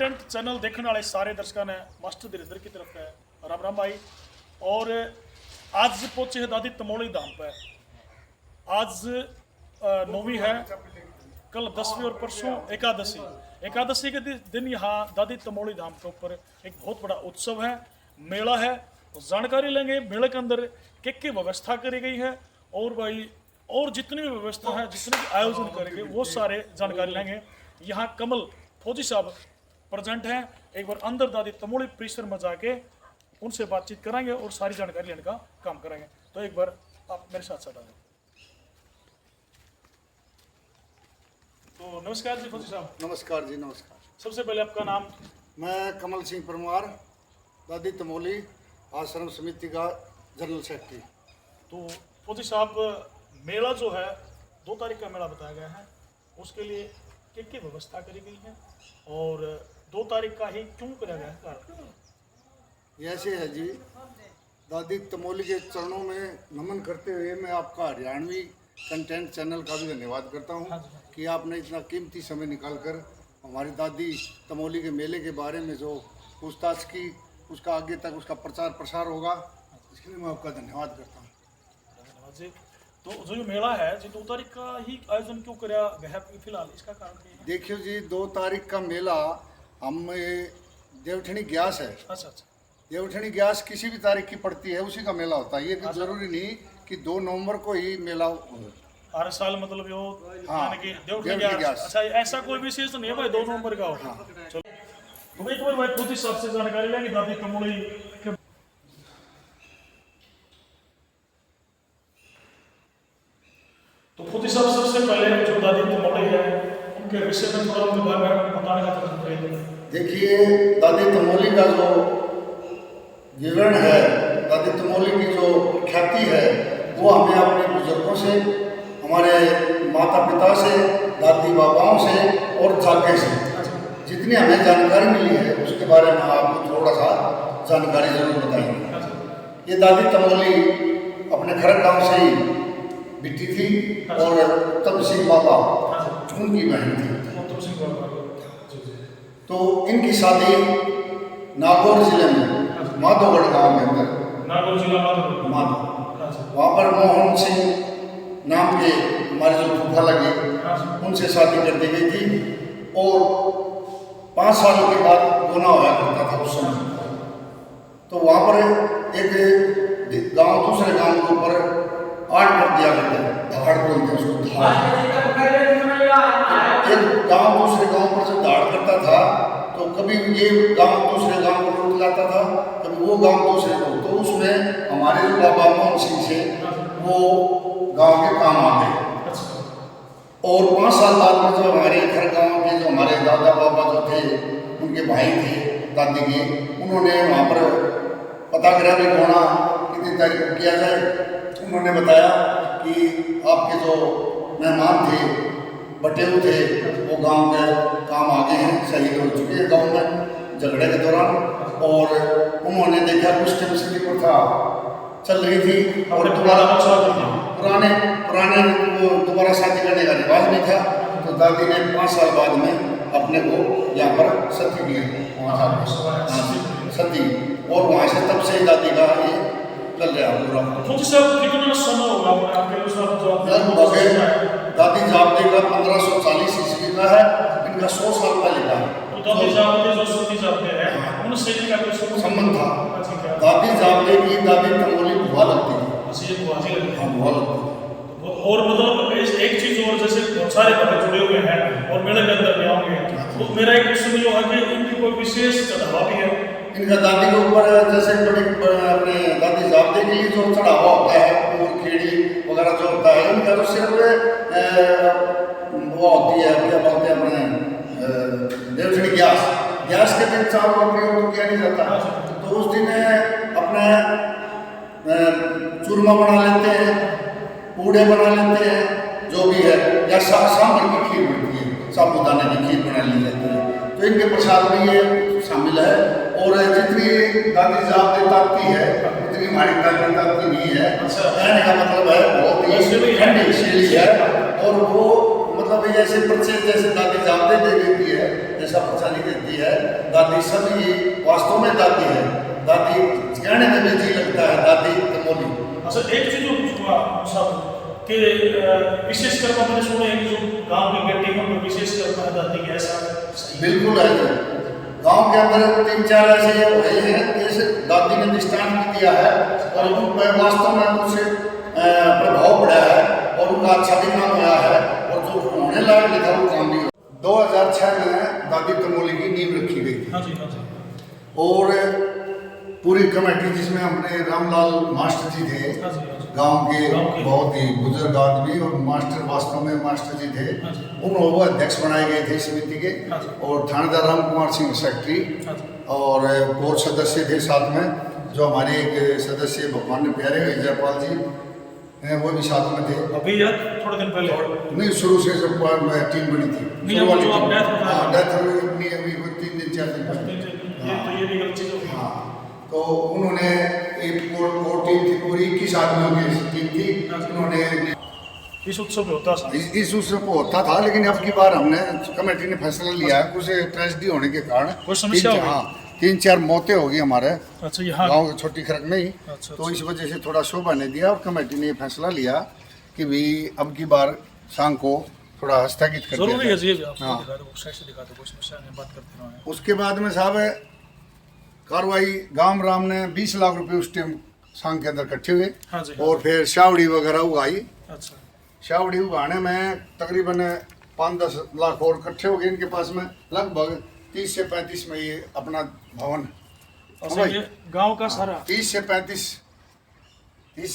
Content channel देखने वाले सारे दर्शकों ने मास्टर धीरेन्द्र की तरफ है राम राम भाई। और आज पहुंचे हैं दादी तमोली धाम पर। आज 9वीं है, कल 10वीं और परसों एकादशी। एकादशी के दिन यहाँ दादी तमोली धाम के ऊपर एक बहुत बड़ा उत्सव है, मेला है। तो जानकारी लेंगे मेले के अंदर क्या व्यवस्था करी गई है और भाई और जितनी भी व्यवस्था है, जितने भी आयोजन करेंगे वो सारे जानकारी लेंगे। यहाँ कमल फौजी साहब प्रेजेंट हैं। एक बार अंदर दादी तमोली परिसर में जाके उनसे बातचीत कराएंगे और सारी जानकारी लेने का काम करेंगे। तो एक बार आप मेरे साथ साथ आ जाओ। तो नमस्कार जी फौजी साहब। नमस्कार जी, नमस्कार। सबसे पहले आपका नाम? मैं कमल सिंह परमार, दादी तमोली आश्रम समिति का जनरल सेक्रेटरी। तो फौजी साहब, मेला जो है 2 तारीख का मेला बताया गया है, उसके लिए क्या व्यवस्था करी गई है और 2 तारीख का ही क्यों कराया गया है, कारण? ऐसे है जी, दादी तमोली के चरणों में नमन करते हुए मैं आपका हरियाणवी कंटेंट चैनल का भी धन्यवाद करता हूँ कि आपने इतना कीमती समय निकालकर हमारी दादी तमोली के मेले के बारे में जो पूछताछ की, उसका आगे तक उसका प्रचार प्रसार होगा, इसके लिए मैं आपका धन्यवाद करता हूँ। धन्यवाद जी। तो जो ये मेला है जी 2 तारीख का ही आयोजन क्यों कराया गया है फिलहाल, इसका कारण क्या है? देखियो जी, 2 तारीख का मेला हम देवठनी ग्यास है। अच्छा अच्छा। देवठनी ग्यास किसी भी तारीख की पड़ती है, उसी का मेला होता है। ये कि जरूरी नहीं कि 2 नवंबर को ही मेला हो। हर साल मतलब यो हाँ, यानी कि देवठनी देवठनी ग्यास। ग्यास। अच्छा, ऐसा कोई विशेष नहीं है भाई 2 नवंबर का हो। चलो तो एक बार भाई फौजी साहब से जानकारी लेंगे दादी तमोली के। तो फौजी साहब, सबसे पहले जो दादी तमोली है उनके विषय में थोड़ा उनके बारे में बताने का प्रयत्न। देखिए, दादी तमोली का जो विवरण है, दादी तमोली की जो ख्याति है, वो हमें अपने बुजुर्गों से, हमारे माता पिता से, दादी बाबाओं से और जाके से जितनी हमें जानकारी मिली है उसके बारे में आपको थोड़ा सा जानकारी जरूर बताएंगे। ये दादी तमोली अपने खरक गांव से ही बिटी थी और उत्तम सिंह बाबा उनकी बहन थी। तो इनकी शादी नागौर जिले में माधोगढ़ गांव के अंदर, नागौर जिला माधो, वहाँ पर मोहन सिंह नाम के हमारे जो फूफा लगे उनसे शादी कर दी गई थी। और 5 सालों के बाद गोना होया करता था उस समय। तो वहाँ पर एक गांव दूसरे गांव के ऊपर 8 कर दिया करते हैं, धाड़ बोलते हैं उसको, धाड़। एक गांव दूसरे गांव पर जब धाड़ करता था तो कभी ये गांव दूसरे गांव को लूट लाता था, कभी वो गांव दूसरे को। तो उसमें हमारे जो बाबा मोहन सिंह से वो गांव के काम आ गए। और 5 साल बाद में जो हमारे घर गांव के जो हमारे दादा बाबा जो थे, उनके भाई थे दादी के, उन्होंने वहाँ पर पता करा भी गोना कितनी तारीख को किया जाए। उन्होंने बताया कि आपके जो मेहमान थे, बटेऊ थे, वो गांव में काम आ गए हैं, शहीद हो चुके हैं गांव में झगड़े के दौरान। और उन्होंने देखा कुछ टाइम से प्रथा चल रही थी और पुराने दोबारा शादी करने का रिवाज नहीं था। तो दादी ने 5 साल बाद में अपने को यहाँ पर सती दिया, सती। और वहाँ से तब से दादी का ये चल रहा पूरा। कितना समय होगा लगभग दादी जापते का 1540 ईस्वी का है, इनका 100 साल पहले का है। दादी जापते जो सती जापते हैं उनसे इनका कोई संबंध था। दादी जापते की दादी तमोली बुआ लगती थी। हाँ, बुआ लगती थी। और मतलब एक चीज और, जैसे बहुत सारे भक्त जुड़े हुए हैं और मेले के अंदर भी आएंगे, तो मेरा एक क्वेश्चन ये है कि इनकी कोई विशेष चढ़ावा भी है? इनका दादी के ऊपर जैसे अपने दादी जापते के लिए जो चढ़ावा होता है, और खेड़ी वगैरह जो होता है, इनका तो सिर्फ वो होती है, क्या बोलते हैं अपने देवठनी ग्यास के दिन चावल का प्रयोग तो किया नहीं जाता। तो उस दिन अपने चूरमा बना लेते हैं, पूड़े बना लेते हैं, जो भी है, या सांभर की खीर बनती है, साबूदाने की खीर बना ली जाती है। तो इनके प्रसाद में ये शामिल है। और जितनी दादी जापते ताकती है उतनी हमारी दादी ताकती नहीं है। कहने का मतलब है बहुत ही ठंडी शीली है। और वो मतलब ये ऐसे पर्चे जैसे दादी जानते दे देती है, ऐसा पर्चा नहीं देती है। दादी सब ये वास्तव में दादी है, दादी कहने में भी जी लगता है, दादी तमोली। अच्छा, एक चीज और पूछूंगा साहब कि विशेष कर मैंने सुना है कि जो गांव की बेटी है उनको विशेष कर दादी की ऐसा सही? बिल्कुल है। गांव के अंदर 3-4 ऐसे हुए हैं, जैसे दादी ने दृष्टांत भी दिया है और उन पर वास्तव में कुछ प्रभाव पड़ा है और उनका अच्छा भी काम हुआ है और जो होने लायक लिखा वो काम भी हुआ। 2006 में दादी तमोली की नींव रखी गई थी। हाँ जी, हाँ जी। और पूरी कमेटी जिसमें अपने रामलाल मास्टर जी थे, हाँ जी, हाँ जी। गांव के गाँव के। बहुत ही बुजुर्ग आदमी और मास्टर वास्तव में मास्टर जी थे, हाँ जी। उनको वो अध्यक्ष बनाए गए थे समिति के। हाँ जी। और थानेदार राम कुमार सिंह सेक्रेटरी हाँ जी। और सदस्य थे साथ में, जो हमारे एक सदस्य भगवान प्यारे जयपाल जी हैं, वो भी साथ में थे। अभी या थोड़े दिन पहले? नहीं, शुरू से जो टीम बनी थी, नहीं, शुरू वाली जो आप टीम। death बता रहे हाँ, हैं। डेथ हुई अपनी अभी कोई 3-4 दिन पहले। तो ये भी गलत चीज होगी। हाँ, तो उन्होंने एक कोर टीम थी, पूरी 21 आदमियों की टीम थी। उन्होंने इस उत्सव में होता है इस उत्सव को होता था, लेकिन अब की बार हमने कमेटी ने फैसला लिया है, कुछ ट्रेजेडी होने के कारण कोई समस्या हो गई? हाँ, 3-4 मौतें होगी हमारे अच्छा, यहाँ गांव की छोटी खरक में ही। अच्छा, तो इस वजह से थोड़ा शोभा नहीं दिया और कमेटी ने ये फैसला लिया कि भाई अब की बार शाम को थोड़ा स्थगित कर दिया जरूरी है जाए। जी, आप हाँ। दिखा दो, साइड से दिखा दो, कोई समस्या नहीं, बात करते रहो। उसके बाद में साहब कार्रवाई गांव राम ने 20 लाख रुपए उस टाइम सांग के अंदर इकट्ठे हुए। हाँ जी। और फिर शावड़ी वगैरह उगाई। अच्छा, शावड़ी उगाने में तकरीबन 5-10 लाख और इकट्ठे हो गए इनके पास में। लगभग 30 से 35 में ये अपना भवन, अच्छा, भाई। ये गांव का सारा 30 से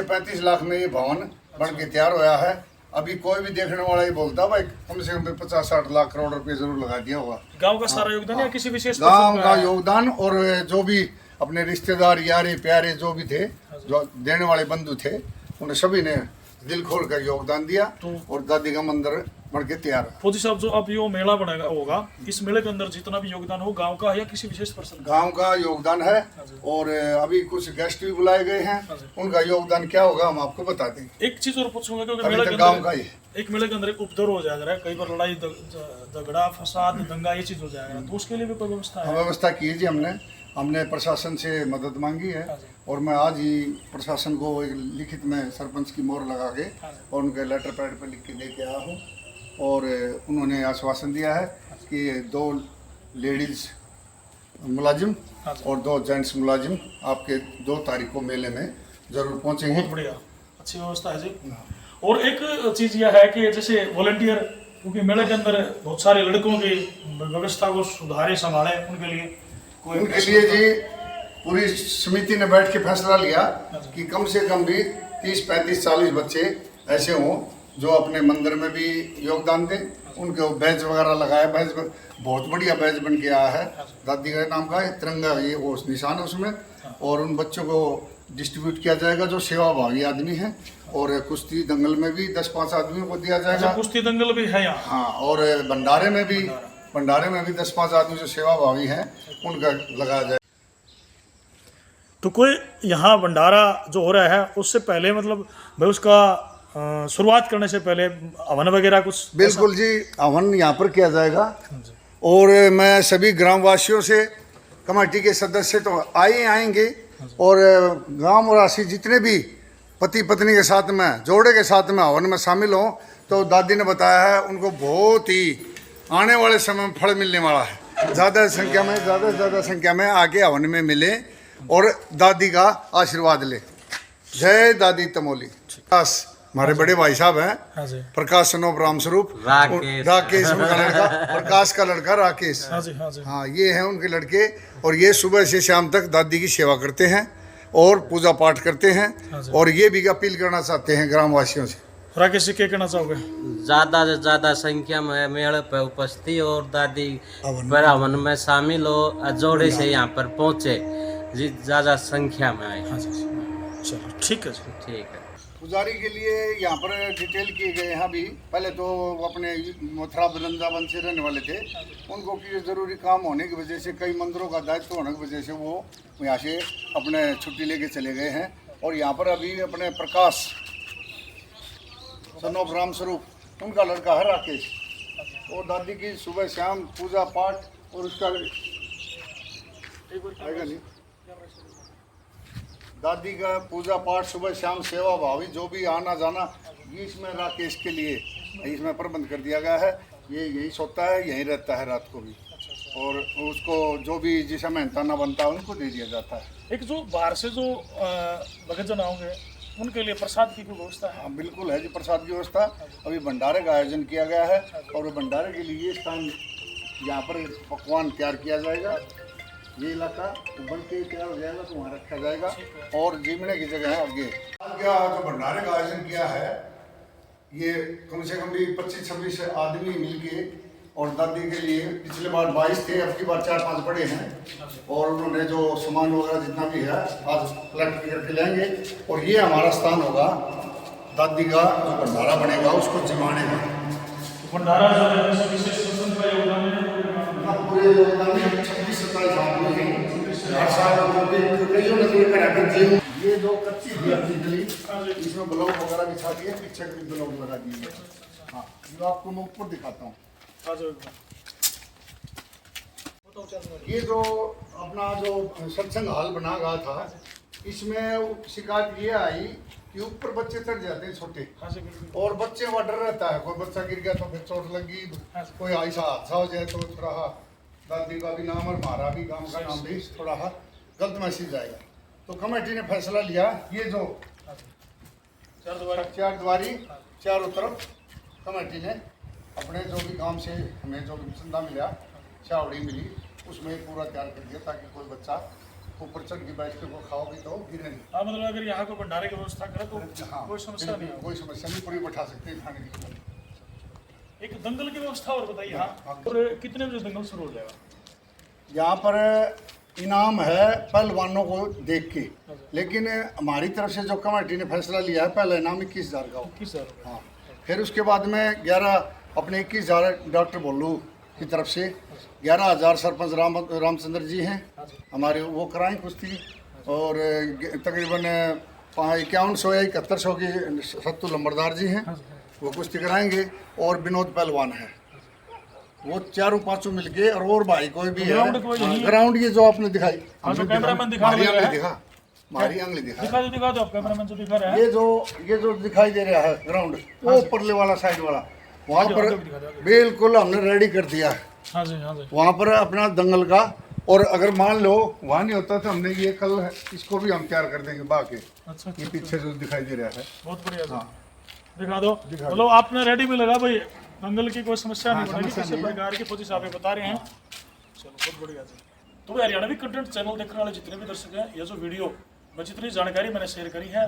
35 लाख में ये भवन बन के तैयार होया है। अभी कोई भी देखने वाला ही बोलता भाई कम से कम 50-60 लाख करोड़ रुपए जरूर लगा दिया होगा। गांव का सारा योगदान या किसी विशेष गांव person का है? योगदान और जो भी अपने रिश्तेदार यारे प्यारे जो भी थे, जो देने वाले बंधु थे, उन्हें सभी ने दिल खोल कर योगदान दिया और दादी का मंदिर बन के तैयार है। फौजी साहब, जो अब ये मेला बनेगा होगा, इस मेले के अंदर जितना भी योगदान हो गांव का है या किसी विशेष पर्सन का? गांव का योगदान है और अभी कुछ गेस्ट भी बुलाए गए हैं, उनका योगदान क्या होगा हम आपको बता देंगे। एक चीज और पूछूंगा, क्योंकि अभी मेले तक के गांव का ही है। एक मेले के अंदर एक उपद्रव हो जाएगा, कई बार लड़ाई झगड़ा फसाद दंगा ये चीज हो जाएगा, तो उसके लिए भी कोई व्यवस्था है? व्यवस्था की है जी, हमने प्रशासन से मदद मांगी है और मैं आज ही प्रशासन को एक लिखित में सरपंच की मोहर लगा के और उनके लेटर पैड पर लिख के दे के आया हूँ। और उन्होंने आश्वासन दिया है कि 2 लेडीज़ मुलाजिम और 2 जेंट्स मुलाजिम आपके 2 तारीख को मेले में ज़रूर पहुँचेंगे। बहुत बढ़िया, अच्छी व्यवस्था है जी। और एक चीज़ यह है कि जैसे वॉलंटियर, क्योंकि मेले के अंदर बहुत सारे लड़कों की व्यवस्था को सुधारे संभाले, उनके लिए जी पूरी समिति ने बैठ के फैसला लिया कि कम से कम भी 30-35-40 बच्चे ऐसे हों जो अपने मंदिर में भी योगदान दें। उनको बैच वगैरह लगाया, बैच बहुत बढ़िया बैच बन के आया है, दादी का नाम का है, तिरंगा ये वो निशान है उसमें। और उन बच्चों को डिस्ट्रीब्यूट किया जाएगा जो सेवाभावी आदमी हैं। और कुश्ती दंगल में भी 10-5 आदमियों को दिया जाएगा। कुश्ती दंगल भी है यहाँ? हाँ, और भंडारे में भी 10-5 आदमी जो सेवाभावी हैं उनका लगाया जाए। तो कोई यहाँ भंडारा जो हो रहा है उससे पहले, मतलब भाई उसका शुरुआत करने से पहले हवन वगैरह कुछ? बिल्कुल जी, हवन यहाँ पर किया जाएगा। और मैं सभी ग्रामवासियों से, कमेटी के सदस्य तो आएंगे और गांव वासी जितने भी पति पत्नी के साथ में, जोड़े के साथ में हवन में शामिल हों, तो दादी ने बताया है उनको बहुत ही आने वाले समय में फल मिलने वाला है। ज़्यादा से ज़्यादा संख्या में आके हवन में मिले और दादी का आशीर्वाद ले। जय दादी तमोली। प्रकाश हमारे बड़े भाई साहब हैं, प्रकाश सनोप राम स्वरूप, राकेश उनका लड़का, प्रकाश का लड़का राकेश। हाँ, ये हैं उनके लड़के। और ये सुबह से शाम तक दादी की सेवा करते हैं और पूजा पाठ करते हैं। और ये भी अपील करना चाहते हैं ग्रामवासियों से। राकेश जी, क्या कहना चाहोगे? ज़्यादा से ज़्यादा संख्या में मेले पर उपस्थित और दादी पर हवन में शामिल हो, जोड़े से यहाँ पर पहुँचे जी, ज़्यादा संख्या में आए। चलो ठीक है जी, ठीक है। पुजारी के लिए यहाँ पर डिटेल किए गए हैं। अभी पहले तो अपने मथुरा वृंदावन से रहने वाले थे, उनको कि ज़रूरी काम होने की वजह से, कई मंदिरों का दायित्व होने की वजह से वो यहाँ से अपने छुट्टी लेके चले गए हैं। और यहाँ पर अभी अपने प्रकाश सन ऑफ राम स्वरूप, उनका लड़का है राकेश, और दादी की सुबह शाम पूजा पाठ और उसका आएगा नहीं, दादी का पूजा पाठ सुबह शाम सेवा भावी जो भी आना जाना ये इसमें राकेश के लिए इसमें प्रबंध कर दिया गया है। ये यही सोता है, यहीं रहता है रात को भी, और उसको जो भी जिसे मेहनताना बनता है उनको दे दिया जाता है। एक जो बाहर से जो भक्तजन आओगे उनके लिए प्रसाद की कोई व्यवस्था है? हाँ बिल्कुल है जी, प्रसाद की व्यवस्था। अभी भंडारे का आयोजन किया गया है और भंडारे के लिए ये स्थान यहाँ पर पकवान तैयार किया जाएगा। ये इलाका उबल के तैयार हो जाएगा तो वहाँ रखा जाएगा और जीवने की जगह है आगे। क्या जो भंडारे का आयोजन किया है ये कम से कम भी 25-26 आदमी मिलके, और दादी के लिए पिछले बार 22 थे, अब की बार 4-5 बड़े हैं, और उन्होंने जो सामान वगैरह जितना भी है आज कलेक्ट करके लाएंगे। और ये हमारा स्थान होगा दादी का जो भंडारा बनेगा उसको जमाने का। भंडारा जो है विशेष का योगदान है पूरे योगदान में 26-27 आदमी हैं हर साल। कईयों ने लेकर आकर जीव ये जो कच्ची थी अपनी गली इसमें ब्लॉक वगैरह बिछा दिए, पीछे भी ब्लॉक लगा दिए। हाँ जो आपको मैं ऊपर दिखाता हूँ। ये जो अपना जो सत्संग हॉल बना गया था इसमें शिकायत ये आई कि ऊपर बच्चे चढ़ जाते हैं छोटे, और बच्चे का डर रहता है, कोई बच्चा गिर गया तो फिर चोट लगी, कोई ऐसा हादसा हो जाए तो थोड़ा दादी का भी नाम और हमारा भी गांव का नाम भी थोड़ा गलत मैसेज आएगा। तो कमेटी ने फैसला लिया ये जो चार द्वारी चारों तरफ कमेटी ने अपने जो भी काम से हमें जो भी चंदा मिला, चावड़ी मिली, उसमें पूरा तैयार कर दिया ताकि कोई बच्चा ऊपर चढ़ के बैठ के वो खाओगे तो गिरे नहीं। हाँ मतलब अगर यहाँ को भंडारे की व्यवस्था करे तो हाँ कोई समस्या नहीं कोई समस्या नहीं, पूरी बैठा सकते हैं खाने के लिए। एक दंगल की व्यवस्था और बताइए। हाँ और कितने बजे दंगल शुरू हो जाएगा? यहाँ पर इनाम है पहलवानों को देख के, लेकिन हमारी तरफ से जो कमेटी ने फैसला लिया है पहला इनाम 21,000 का हो। 21,000। हाँ फिर उसके बाद में 11 अपने 21,000 डॉक्टर भोलू की तरफ से, 11,000 सरपंच रामचंद्र जी हैं हमारे, वो कराएं कुश्ती, और तकरीबन 5100 या 7100 की सत्तू लंबरदार जी हैं वो कुश्ती कराएंगे, और विनोद पहलवान है वो चारों पांचों मिलके, और भाई कोई भी है ग्राउंड ये जो आपने दिखाई कैमरामैन दिखा मारी आंगली दिखा दो आप कैमरामैन जो दिखा रहे हैं। ये जो दिखाई दे रहा है ग्राउंड वो ऊपरले वाला साइड वाला वहाँ पर बिल्कुल हमने रेडी कर दिया है। हाँ जी हाँ जी। वहाँ पर अपना दंगल का, और अगर मान लो वहाँ नहीं होता तो हमने ये कल इसको भी हम तैयार कर देंगे बाकी। अच्छा ये पीछे जो दिखाई दे रहा है बहुत बढ़िया। हाँ दिखा दो, बोलो आपने रेडी भी लगा भाई, दंगल की कोई समस्या नहीं बनेगी किसी प्रकार की, पति साहब बता रहे हैं। चलो बहुत बढ़िया जी। तो भाई हरियाणवी कंटेंट चैनल देखने वाले जितने भी दर्शक हैं, ये जो वीडियो में जितनी जानकारी मैंने शेयर करी है,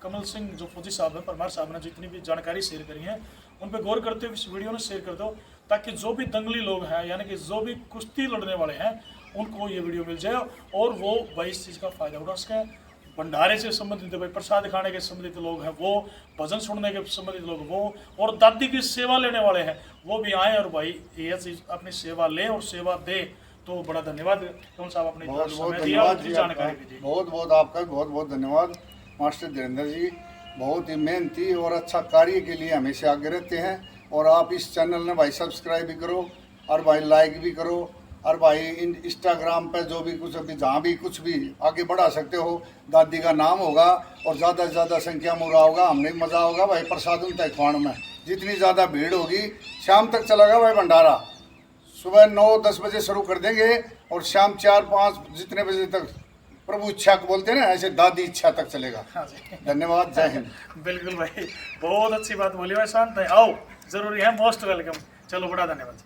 कमल सिंह जो फौजी साहब हैं, परमार साहब ने जितनी भी जानकारी शेयर करी है उन पर गौर करते हुए इस वीडियो में शेयर कर दो, ताकि जो भी दंगली लोग हैं यानी कि जो भी कुश्ती लड़ने वाले हैं उनको ये वीडियो मिल जाए और वो भाई इस चीज़ का फ़ायदा उठा सकें। भंडारे से संबंधित भाई प्रसाद खाने के संबंधित लोग हैं वो, भजन सुनने के संबंधित लोग वो, और दादी की सेवा लेने वाले हैं वो भी आए और भाई ये चीज़ अपनी सेवा लें और सेवा दें। तो बड़ा धन्यवाद कमल साहब, अपने समय दिया और जानकारी दी। बहुत बहुत आपका बहुत बहुत धन्यवाद मास्टर धीरेन्द्र जी, बहुत ही मेहनती और अच्छा कार्य के लिए हमेशा आगे रहते हैं। और आप इस चैनल ने भाई सब्सक्राइब भी करो और भाई लाइक भी करो, और भाई इंस्टाग्राम पे जो भी कुछ अभी जहाँ भी कुछ भी आगे बढ़ा सकते हो, दादी का नाम होगा और ज़्यादा से ज़्यादा संख्या में होगा, हमने मज़ा होगा भाई प्रसाद उनता खुआण में। जितनी ज़्यादा भीड़ होगी शाम तक चलेगा भाई भंडारा, सुबह 9-10 बजे शुरू कर देंगे और शाम 4-5 जितने बजे तक प्रभु इच्छा को बोलते हैं ना, ऐसे दादी इच्छा तक चलेगा। धन्यवाद, जय हिंद। बिल्कुल भाई बहुत अच्छी बात बोली भाई, शांत है, आओ जरूरी है, मोस्ट वेलकम। चलो बड़ा धन्यवाद।